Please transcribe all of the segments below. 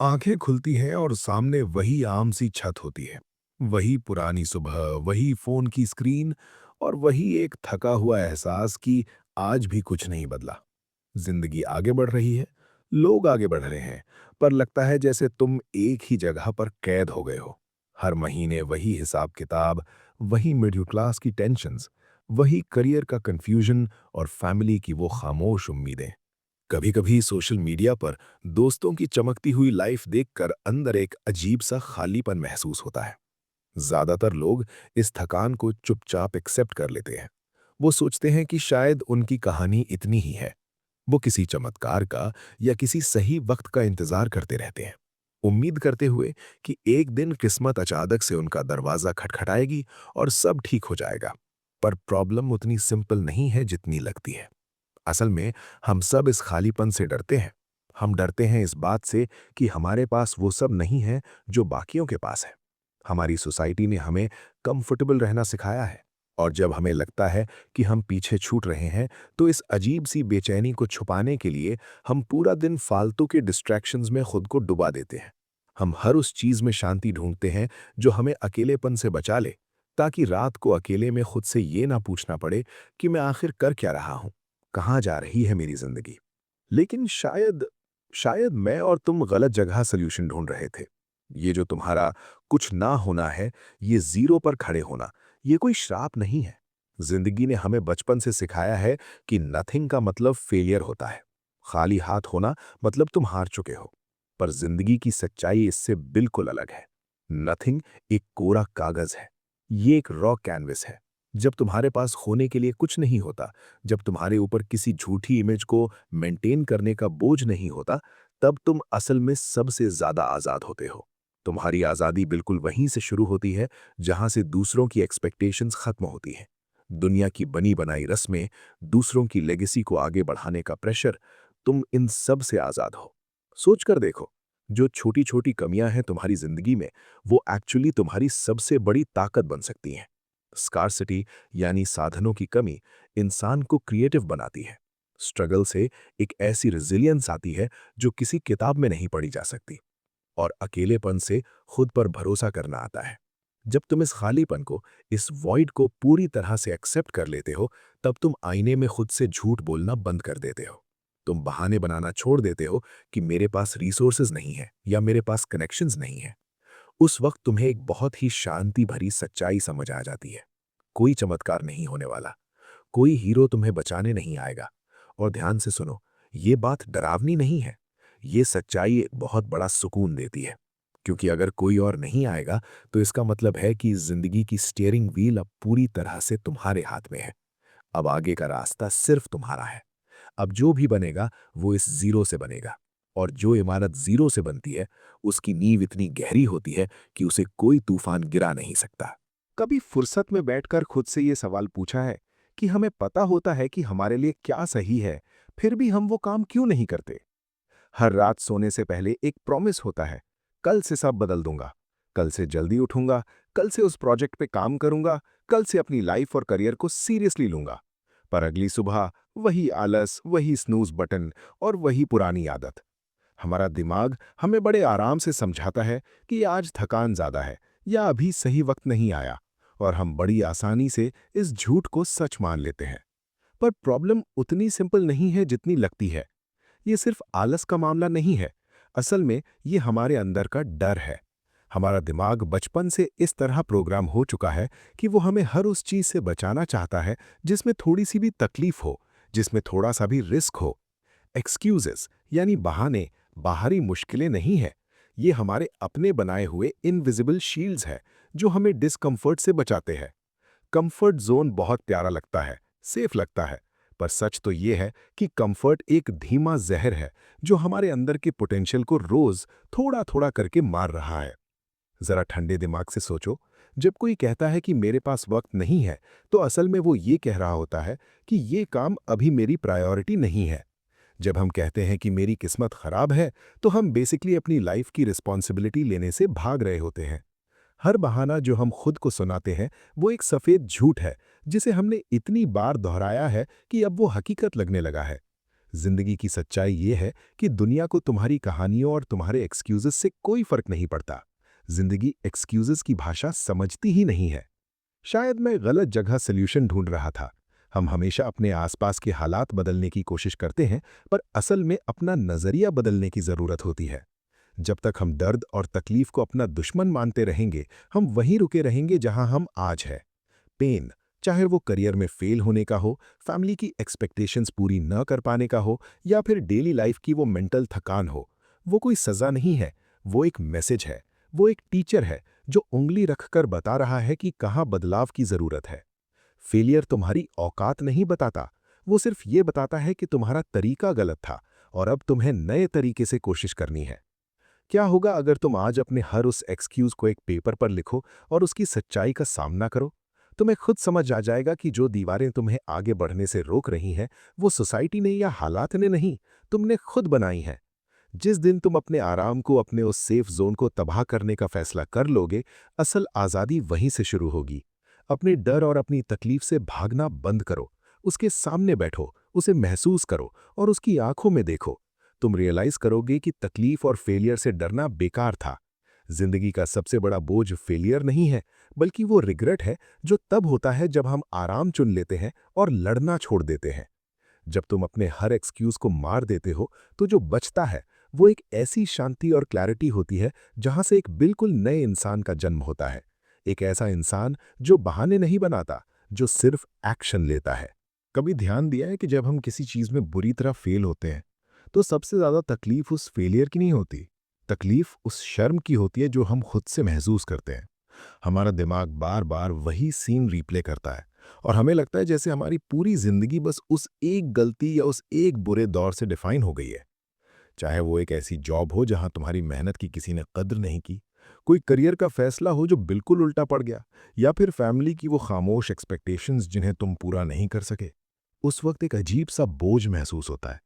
आंखें खुलती हैं और सामने वही आम सी छत होती है। वही पुरानी सुबह, वही फोन की स्क्रीन और वही एक थका हुआ एहसास कि आज भी कुछ नहीं बदला। जिंदगी आगे बढ़ रही है, लोग आगे बढ़ रहे हैं, पर लगता है जैसे तुम एक ही जगह पर कैद हो गए हो। हर महीने वही हिसाब किताब, वही मिडिल क्लास की टेंशन्स, वही करियर का कंफ्यूजन और फैमिली की वो खामोश उम्मीदें। कभी कभी सोशल मीडिया पर दोस्तों की चमकती हुई लाइफ देखकर अंदर एक अजीब सा खालीपन महसूस होता है। ज्यादातर लोग इस थकान को चुपचाप एक्सेप्ट कर लेते हैं। वो सोचते हैं कि शायद उनकी कहानी इतनी ही है। वो किसी चमत्कार का या किसी सही वक्त का इंतजार करते रहते हैं, उम्मीद करते हुए कि एक दिन किस्मत अचानक से उनका दरवाजा खटखटाएगी और सब ठीक हो जाएगा। पर प्रॉब्लम उतनी सिंपल नहीं है जितनी लगती है। असल में हम सब इस खालीपन से डरते हैं। हम डरते हैं इस बात से कि हमारे पास वो सब नहीं है जो बाकियों के पास है। हमारी सोसाइटी ने हमें कंफर्टेबल रहना सिखाया है, और जब हमें लगता है कि हम पीछे छूट रहे हैं, तो इस अजीब सी बेचैनी को छुपाने के लिए हम पूरा दिन फालतू के डिस्ट्रैक्शंस में खुद को डुबा देते हैं। हम हर उस चीज में शांति ढूंढते हैं जो हमें अकेलेपन से बचा ले, ताकि रात को अकेले में खुद से ये ना पूछना पड़े कि मैं आखिर कर क्या रहा हूं, कहाँ जा रही है मेरी जिंदगी। लेकिन शायद शायद मैं और तुम गलत जगह सल्यूशन ढूंढ रहे थे। ये जो तुम्हारा कुछ ना होना है, ये जीरो पर खड़े होना, ये कोई श्राप नहीं है। जिंदगी ने हमें बचपन से सिखाया है कि नथिंग का मतलब फेलियर होता है। खाली हाथ होना मतलब तुम हार चुके हो। पर जिंदगी की सच्चाई इससे बिल्कुल अलग है। नथिंग एक कोरा कागज है। ये एक रॉ कैनवस है। जब तुम्हारे पास खोने के लिए कुछ नहीं होता, जब तुम्हारे ऊपर किसी झूठी इमेज को मेंटेन करने का बोझ नहीं होता, तब तुम असल में सबसे ज्यादा आजाद होते हो। तुम्हारी आजादी बिल्कुल वहीं से शुरू होती है जहां से दूसरों की एक्सपेक्टेशंस खत्म होती हैं। दुनिया की बनी बनाई रस्में, दूसरों की लेगेसी को आगे बढ़ाने का प्रेशर, तुम इन सब से आजाद हो। सोच कर देखो, जो छोटी छोटी कमियां हैं तुम्हारी जिंदगी में, वो एक्चुअली तुम्हारी सबसे बड़ी ताकत बन सकती हैं। स्कार्सिटी यानी साधनों की कमी इंसान को क्रिएटिव बनाती है। स्ट्रगल से एक ऐसी रिजिलियंस आती है जो किसी किताब में नहीं पढ़ी जा सकती। और अकेलेपन से खुद पर भरोसा करना आता है। जब तुम इस खालीपन को, इस वॉइड को पूरी तरह से एक्सेप्ट कर लेते हो, तब तुम आईने में खुद से झूठ बोलना बंद कर देते हो। तुम बहाने बनाना छोड़ देते हो कि मेरे पास रिसोर्सेज नहीं है या मेरे पास कनेक्शंस नहीं है। उस वक्त तुम्हें एक बहुत ही शांति भरी सच्चाई समझ आ जाती है। कोई चमत्कार नहीं होने वाला, कोई हीरो तुम्हें बचाने नहीं आएगा। और ध्यान से सुनो, ये बात डरावनी नहीं है। ये सच्चाई एक बहुत बड़ा सुकून देती है। क्योंकि अगर कोई और नहीं आएगा, तो इसका मतलब है कि जिंदगी की स्टीयरिंग व्हील अब पूरी तरह से तुम्हारे हाथ में है। अब आगे का रास्ता सिर्फ तुम्हारा है। अब जो भी बनेगा वो इस जीरो से बनेगा। और जो इमारत जीरो से बनती है, उसकी नींव इतनी गहरी होती है कि उसे कोई तूफान गिरा नहीं सकता। कभी फुर्सत में बैठकर खुद से ये सवाल पूछा है कि हमें पता होता है कि हमारे लिए क्या सही है, फिर भी हम वो काम क्यों नहीं करते? हर रात सोने से पहले एक प्रॉमिस होता है, कल से सब बदल दूंगा, कल से जल्दी उठूंगा, कल से उस प्रोजेक्ट पे काम करूंगा, कल से अपनी लाइफ और करियर को सीरियसली लूंगा। पर अगली सुबह वही आलस, वही स्नूज बटन और वही पुरानी आदत। हमारा दिमाग हमें बड़े आराम से समझाता है कि आज थकान ज्यादा है या अभी सही वक्त नहीं आया, और हम बड़ी आसानी से इस झूठ को सच मान लेते हैं। पर प्रॉब्लम उतनी सिंपल नहीं है जितनी लगती है। ये सिर्फ आलस का मामला नहीं है। असल में ये हमारे अंदर का डर है। हमारा दिमाग बचपन से इस तरह प्रोग्राम हो चुका है कि वो हमें हर उस चीज से बचाना चाहता है जिसमें थोड़ी सी भी तकलीफ हो, जिसमें थोड़ा सा भी रिस्क हो। एक्सक्यूजेस यानी बहाने बाहरी मुश्किलें नहीं है। ये हमारे अपने बनाए हुए इनविजिबल शील्ड्स हैं जो हमें डिस्कम्फर्ट से बचाते हैं। कंफर्ट जोन बहुत प्यारा लगता है, सेफ लगता है, पर सच तो ये है कि कंफर्ट एक धीमा जहर है जो हमारे अंदर के पोटेंशियल को रोज थोड़ा थोड़ा करके मार रहा है। जरा ठंडे दिमाग से सोचो, जब कोई कहता है कि मेरे पास वक्त नहीं है, तो असल में वो ये कह रहा होता है कि ये काम अभी मेरी प्रायोरिटी नहीं है। जब हम कहते हैं कि मेरी किस्मत खराब है, तो हम बेसिकली अपनी लाइफ की रिस्पॉन्सिबिलिटी लेने से भाग रहे होते हैं। हर बहाना जो हम खुद को सुनाते हैं, वो एक सफेद झूठ है जिसे हमने इतनी बार दोहराया है कि अब वो हकीकत लगने लगा है। जिंदगी की सच्चाई ये है कि दुनिया को तुम्हारी कहानियों और तुम्हारे एक्सक्यूजेस से कोई फर्क नहीं पड़ता। जिंदगी एक्सक्यूजेस की भाषा समझती ही नहीं है। शायद मैं गलत जगह सल्यूशन ढूंढ रहा था। हम हमेशा अपने आसपास के हालात बदलने की कोशिश करते हैं, पर असल में अपना नजरिया बदलने की जरूरत होती है। जब तक हम दर्द और तकलीफ को अपना दुश्मन मानते रहेंगे, हम वहीं रुके रहेंगे जहां हम आज हैं। पेन, चाहे वो करियर में फेल होने का हो, फैमिली की एक्सपेक्टेशंस पूरी न कर पाने का हो, या फिर डेली लाइफ की वो मेंटल थकान हो, वो कोई सज़ा नहीं है। वो एक मैसेज है। वो एक टीचर है जो उंगली रखकर बता रहा है कि कहाँ बदलाव की ज़रूरत है। फेलियर तुम्हारी औकात नहीं बताता। वो सिर्फ ये बताता है कि तुम्हारा तरीका गलत था और अब तुम्हें नए तरीके से कोशिश करनी है। क्या होगा अगर तुम आज अपने हर उस एक्सक्यूज को एक पेपर पर लिखो और उसकी सच्चाई का सामना करो? तुम्हें खुद समझ आ जाएगा कि जो दीवारें तुम्हें आगे बढ़ने से रोक रही हैं, वो सोसाइटी ने या हालात ने नहीं, तुमने खुद बनाई हैं। जिस दिन तुम अपने आराम को, अपने उस सेफ जोन को तबाह करने का फैसला कर लोगे, असल आज़ादी वहीं से शुरू होगी। अपने डर और अपनी तकलीफ से भागना बंद करो। उसके सामने बैठो, उसे महसूस करो और उसकी आंखों में देखो। तुम रियलाइज करोगे कि तकलीफ और फेलियर से डरना बेकार था। जिंदगी का सबसे बड़ा बोझ फेलियर नहीं है, बल्कि वो रिग्रेट है जो तब होता है जब हम आराम चुन लेते हैं और लड़ना छोड़ देते हैं। जब तुम अपने हर एक्सक्यूज को मार देते हो, तो जो बचता है वो एक ऐसी शांति और क्लैरिटी होती है जहां से एक बिल्कुल नए इंसान का जन्म होता है। एक ऐसा इंसान जो बहाने नहीं बनाता, जो सिर्फ एक्शन लेता है। कभी ध्यान दिया है कि जब हम किसी चीज में बुरी तरह फेल होते हैं, तो सबसे ज्यादा तकलीफ उस फेलियर की नहीं होती। तकलीफ उस शर्म की होती है जो हम खुद से महसूस करते हैं। हमारा दिमाग बार बार वही सीन रिप्ले करता है और हमें लगता है जैसे हमारी पूरी जिंदगी बस उस एक गलती या उस एक बुरे दौर से डिफाइन हो गई है। चाहे वो एक ऐसी जॉब हो जहां तुम्हारी मेहनत की किसी ने कद्र नहीं की, कोई करियर का फैसला हो जो बिल्कुल उल्टा पड़ गया, या फिर फैमिली की वो खामोश एक्सपेक्टेशंस जिन्हें तुम पूरा नहीं कर सके। उस वक्त एक अजीब सा बोझ महसूस होता है।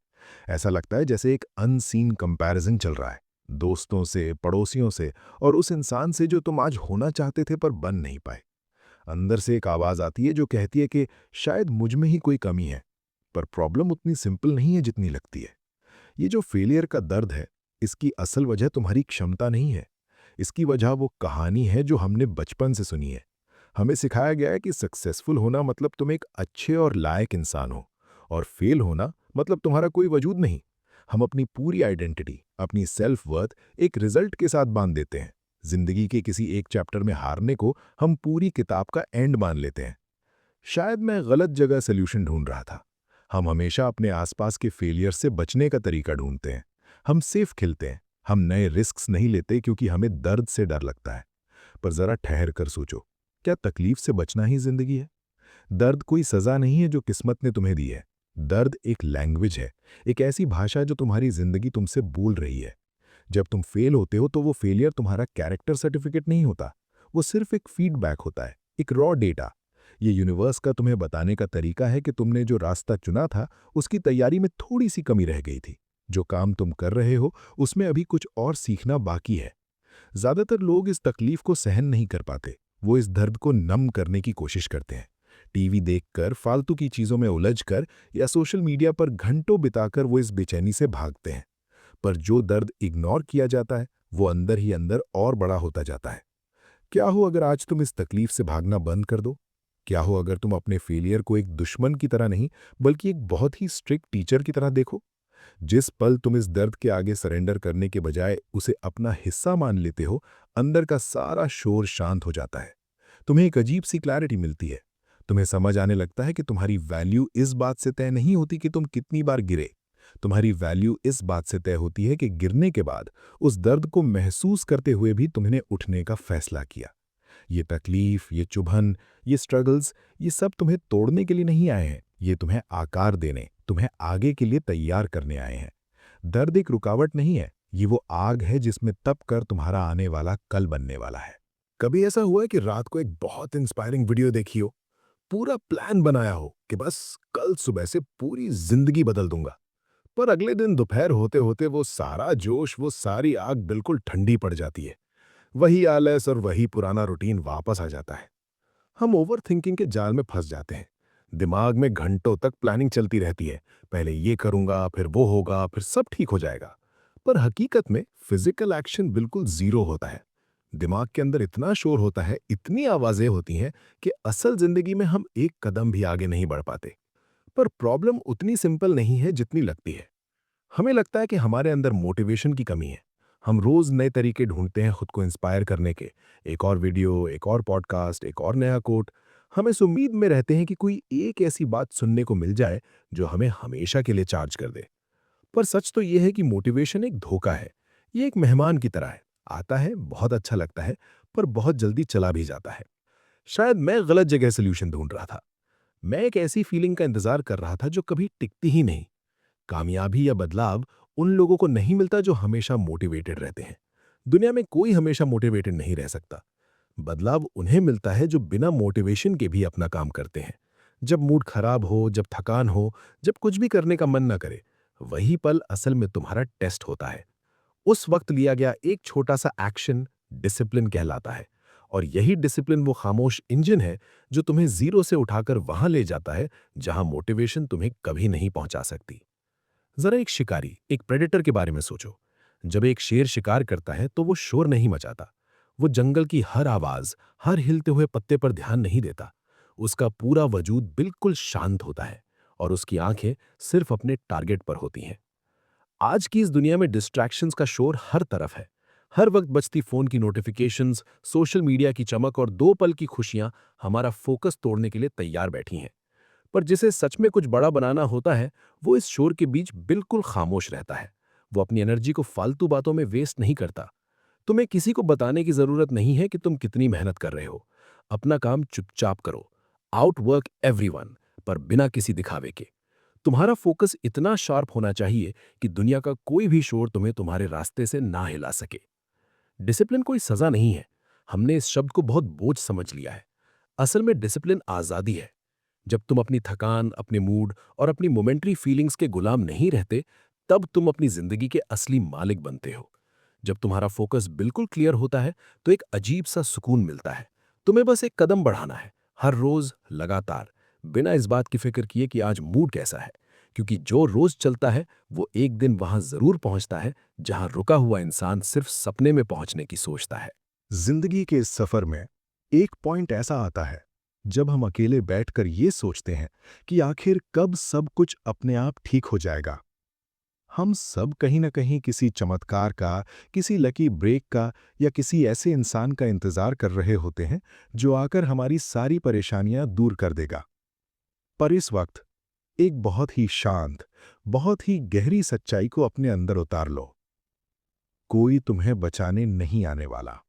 ऐसा लगता है जैसे एक अनसीन कंपैरिजन चल रहा है, दोस्तों से, पड़ोसियों से, और उस इंसान से जो तुम आज होना चाहते थे पर बन नहीं पाए। अंदर से एक आवाज आती है जो कहती है कि शायद मुझ में ही कोई कमी है। पर प्रॉब्लम उतनी सिंपल नहीं है जितनी लगती है। ये जो फेलियर का दर्द है, इसकी असल वजह तुम्हारी क्षमता नहीं है। इसकी वजह वो कहानी है जो हमने बचपन से सुनी है। हमें सिखाया गया है कि सक्सेसफुल होना मतलब तुम एक अच्छे और लायक इंसान हो, और फेल होना मतलब तुम्हारा कोई वजूद नहीं। हम अपनी पूरी आइडेंटिटी, अपनी सेल्फ वर्थ एक रिजल्ट के साथ बांध देते हैं। जिंदगी के किसी एक चैप्टर में हारने को हम पूरी किताब का एंड मान लेते हैं। शायद मैं गलत जगह सल्यूशन ढूंढ रहा था। हम हमेशा अपने आसपास के फेलियर से बचने का तरीका ढूंढते हैं। हम सेफ खिलते हैं, हम नए रिस्क्स नहीं लेते क्योंकि हमें दर्द से डर लगता है। पर जरा ठहर कर सोचो, क्या तकलीफ से बचना ही जिंदगी है? दर्द कोई सजा नहीं है जो किस्मत ने तुम्हें दी है। दर्द एक लैंग्वेज है, एक ऐसी भाषा जो तुम्हारी जिंदगी तुमसे बोल रही है। जब तुम फेल होते हो तो वो फेलियर तुम्हारा कैरेक्टर सर्टिफिकेट नहीं होता। वो सिर्फ एक फीडबैक होता है, एक रॉ डेटा। ये यूनिवर्स का तुम्हें बताने का तरीका है कि तुमने जो रास्ता चुना था, उसकी तैयारी में थोड़ी सी कमी रह गई थी। जो काम तुम कर रहे हो, उसमें अभी कुछ और सीखना बाकी है। ज्यादातर लोग इस तकलीफ को सहन नहीं कर पाते। वो इस दर्द को नम करने की कोशिश करते हैं। टीवी देखकर, फालतू की चीजों में उलझकर, या सोशल मीडिया पर घंटों बिताकर वो इस बेचैनी से भागते हैं। पर जो दर्द इग्नोर किया जाता है, वो अंदर ही अंदर और बड़ा होता जाता है। क्या हो अगर आज तुम इस तकलीफ से भागना बंद कर दो? क्या हो अगर तुम अपने फेलियर को एक दुश्मन की तरह नहीं, बल्कि एक बहुत ही स्ट्रिक्ट टीचर की तरह देखो? जिस पल तुम इस दर्द के आगे सरेंडर करने के बजाय उसे अपना हिस्सा मान लेते हो, अंदर का सारा शोर शांत हो जाता है। तुम्हें एक अजीब सी क्लैरिटी मिलती है। तुम्हें समझ आने लगता है कि तुम्हारी वैल्यू इस बात से तय नहीं होती कि तुम कितनी बार गिरे। तुम्हारी वैल्यू इस बात से तय होती है कि गिरने के बाद उस दर्द को महसूस करते हुए भी तुमने उठने का फैसला किया। ये तकलीफ, ये चुभन, ये स्ट्रगल्स, ये सब तुम्हें तोड़ने के लिए नहीं आए हैं। ये तुम्हें आकार देने, तुम्हें आगे के लिए तैयार करने आए हैं। दर्द एक रुकावट नहीं है, ये वो आग है जिसमें तप कर तुम्हारा आने वाला कल बनने वाला है। कभी ऐसा हुआ है कि रात को एक बहुत इंस्पायरिंग वीडियो देखी हो, पूरा प्लान बनाया हो कि बस कल सुबह से पूरी जिंदगी बदल दूंगा, पर अगले दिन दोपहर होते होते वो सारा जोश, वो सारी आग बिल्कुल ठंडी पड़ जाती है। वही आलस और वही पुराना रूटीन वापस आ जाता है। हम ओवर थिंकिंग के जाल में फंस जाते हैं, दिमाग में घंटों तक प्लानिंग चलती रहती है। पहले ये करूंगा, फिर वो होगा, फिर सब ठीक हो जाएगा। पर हकीकत में फिजिकल एक्शन बिल्कुल जीरो होता है। दिमाग के अंदर इतना शोर होता है, इतनी आवाजें होती हैं कि असल जिंदगी में हम एक कदम भी आगे नहीं बढ़ पाते। पर प्रॉब्लम उतनी सिंपल नहीं है जितनी लगती है। हमें लगता है कि हमारे अंदर मोटिवेशन की कमी है। हम रोज नए तरीके ढूंढते हैं खुद को इंस्पायर करने के। एक और वीडियो, एक और पॉडकास्ट, एक और नया कोट। हम इस उम्मीद में रहते हैं कि कोई एक ऐसी बात सुनने को मिल जाए जो हमें हमेशा के लिए चार्ज कर दे। पर सच तो यह है कि मोटिवेशन एक धोखा है। ये एक मेहमान की तरह है। आता है, बहुत अच्छा लगता है, पर बहुत जल्दी चला भी जाता है। शायद मैं गलत जगह सोल्यूशन ढूंढ रहा था। मैं एक ऐसी फीलिंग का इंतजार कर रहा था जो कभी टिकती ही नहीं। कामयाबी या बदलाव उन लोगों को नहीं मिलता जो हमेशा मोटिवेटेड रहते हैं। दुनिया में कोई हमेशा मोटिवेटेड नहीं रह सकता। बदलाव उन्हें मिलता है जो बिना मोटिवेशन के भी अपना काम करते हैं। जब मूड खराब हो, जब थकान हो, जब कुछ भी करने का मन ना करे, वही पल असल में तुम्हारा टेस्ट होता है। उस वक्त लिया गया एक छोटा सा एक्शन डिसिप्लिन कहलाता है। और यही डिसिप्लिन वो खामोश इंजन है जो तुम्हें जीरो से उठाकर वहां ले जाता है जहां मोटिवेशन तुम्हें कभी नहीं पहुंचा सकती। जरा एक शिकारी, एक प्रेडेटर के बारे में सोचो। जब एक शेर शिकार करता है तो वो शोर नहीं मचाता। वो जंगल की हर आवाज, हर हिलते हुए पत्ते पर ध्यान नहीं देता। उसका पूरा वजूद बिल्कुल शांत होता है और उसकी आंखें सिर्फ अपने टारगेट पर होती हैं। आज की इस दुनिया में डिस्ट्रैक्शंस का शोर हर तरफ है। हर वक्त बजती फोन की नोटिफिकेशंस, सोशल मीडिया की चमक और दो पल की खुशियां हमारा फोकस तोड़ने के लिए तैयार बैठी हैं। पर जिसे सच में कुछ बड़ा बनाना होता है, वो इस शोर के बीच बिल्कुल खामोश रहता है। वो अपनी एनर्जी को फालतू बातों में वेस्ट नहीं करता। तुम्हें किसी को बताने की जरूरत नहीं है कि तुम कितनी मेहनत कर रहे हो। अपना काम चुपचाप करो। आउटवर्क एवरीवन, पर बिना किसी दिखावे के। तुम्हारा फोकस इतना शार्प होना चाहिए कि दुनिया का कोई भी शोर तुम्हें तुम्हारे रास्ते से ना हिला सके। डिसिप्लिन कोई सजा नहीं है। हमने इस शब्द को बहुत बोझ समझ लिया है। असल में डिसिप्लिन आजादी है। जब तुम अपनी थकान, अपने मूड और अपनी मोमेंट्री फीलिंग्स के गुलाम नहीं रहते, तब तुम अपनी जिंदगी के असली मालिक बनते हो। जब तुम्हारा फोकस बिल्कुल क्लियर होता है, तो एक अजीब सा सुकून मिलता है। तुम्हें बस एक कदम बढ़ाना है, हर रोज लगातार, बिना इस बात की फिक्र किए कि आज मूड कैसा है। क्योंकि जो रोज चलता है, वो एक दिन वहां जरूर पहुंचता है जहां रुका हुआ इंसान सिर्फ सपने में पहुंचने की सोचता है। जिंदगी के इस सफर में एक पॉइंट ऐसा आता है जब हम अकेले बैठकर ये सोचते हैं कि आखिर कब सब कुछ अपने आप ठीक हो जाएगा। हम सब कहीं न कहीं किसी चमत्कार का, किसी लकी ब्रेक का या किसी ऐसे इंसान का इंतजार कर रहे होते हैं जो आकर हमारी सारी परेशानियां दूर कर देगा। पर इस वक्त एक बहुत ही शांत, बहुत ही गहरी सच्चाई को अपने अंदर उतार लो। कोई तुम्हें बचाने नहीं आने वाला।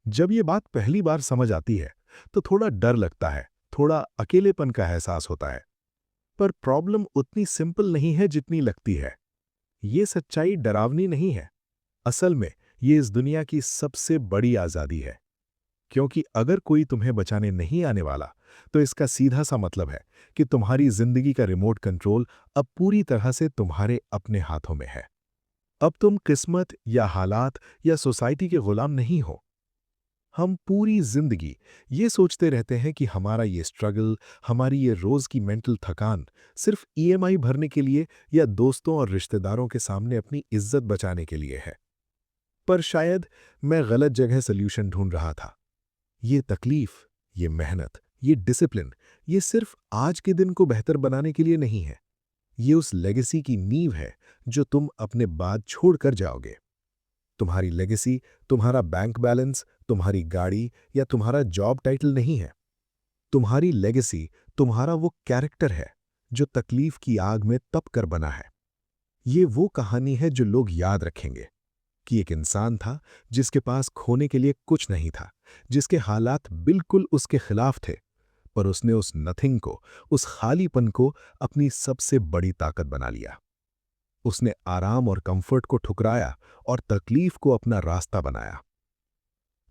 जब ये बात पहली बार समझ आती है, तो थोड़ा डर लगता है, थोड़ा अकेलेपन का एहसास होता है। पर प्रॉब्लम उतनी सिंपल नहीं है जितनी लगती है। ये सच्चाई डरावनी नहीं है। असल में ये इस दुनिया की सबसे बड़ी आजादी है। क्योंकि अगर कोई तुम्हें बचाने नहीं आने वाला, तो इसका सीधा सा मतलब है कि तुम्हारी जिंदगी का रिमोट कंट्रोल अब पूरी तरह से तुम्हारे अपने हाथों में है। अब तुम किस्मत या हालात या सोसाइटी के गुलाम नहीं हो। हम पूरी जिंदगी ये सोचते रहते हैं कि हमारा ये स्ट्रगल, हमारी ये रोज की मेंटल थकान सिर्फ ईएमआई भरने के लिए या दोस्तों और रिश्तेदारों के सामने अपनी इज्जत बचाने के लिए है। पर शायद मैं गलत जगह सल्यूशन ढूंढ रहा था। ये तकलीफ, ये मेहनत, ये डिसिप्लिन, ये सिर्फ आज के दिन को बेहतर बनाने के लिए नहीं है। ये उस लेगेसी की नींव है जो तुम अपने बाद छोड़ कर जाओगे। तुम्हारी लेगेसी तुम्हारा बैंक बैलेंस, तुम्हारी गाड़ी या तुम्हारा जॉब टाइटल नहीं है। तुम्हारी लेगेसी तुम्हारा वो कैरेक्टर है जो तकलीफ की आग में तप कर बना है। ये वो कहानी है जो लोग याद रखेंगे कि एक इंसान था जिसके पास खोने के लिए कुछ नहीं था, जिसके हालात बिल्कुल उसके खिलाफ थे, पर उसने उस नथिंग को, उस खालीपन को अपनी सबसे बड़ी ताकत बना लिया। उसने आराम और कंफर्ट को ठुकराया और तकलीफ को अपना रास्ता बनाया।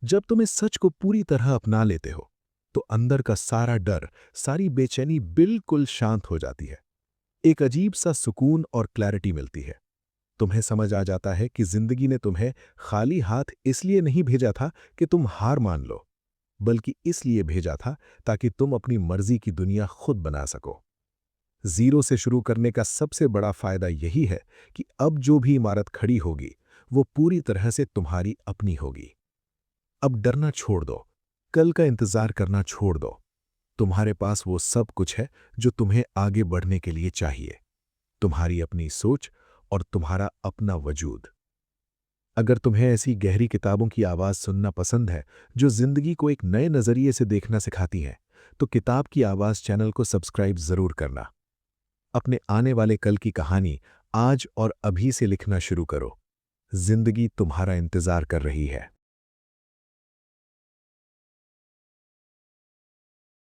जब तुम इस सच को पूरी तरह अपना लेते हो, तो अंदर का सारा डर, सारी बेचैनी बिल्कुल शांत हो जाती है। एक अजीब सा सुकून और क्लैरिटी मिलती है। तुम्हें समझ आ जाता है कि जिंदगी ने तुम्हें खाली हाथ इसलिए नहीं भेजा था कि तुम हार मान लो। बल्कि इसलिए भेजा था ताकि तुम अपनी मर्जी की दुनिया खुद बना सको। जीरो से शुरू करने का सबसे बड़ा फायदा यही है कि अब जो भी इमारत खड़ी होगी, वो पूरी तरह से तुम्हारी अपनी होगी। अब डरना छोड़ दो, कल का इंतजार करना छोड़ दो। तुम्हारे पास वो सब कुछ है जो तुम्हें आगे बढ़ने के लिए चाहिए। तुम्हारी अपनी सोच और तुम्हारा अपना वजूद। अगर तुम्हें ऐसी गहरी किताबों की आवाज़ सुनना पसंद है, जो ज़िंदगी को एक नए नज़रिए से देखना सिखाती हैं, तो किताब की आवाज़ चैनल को सब्सक्राइब ज़रूर करना। अपने आने वाले कल की कहानी आज और अभी से लिखना शुरू करो। ज़िंदगी तुम्हारा इंतज़ार कर रही है।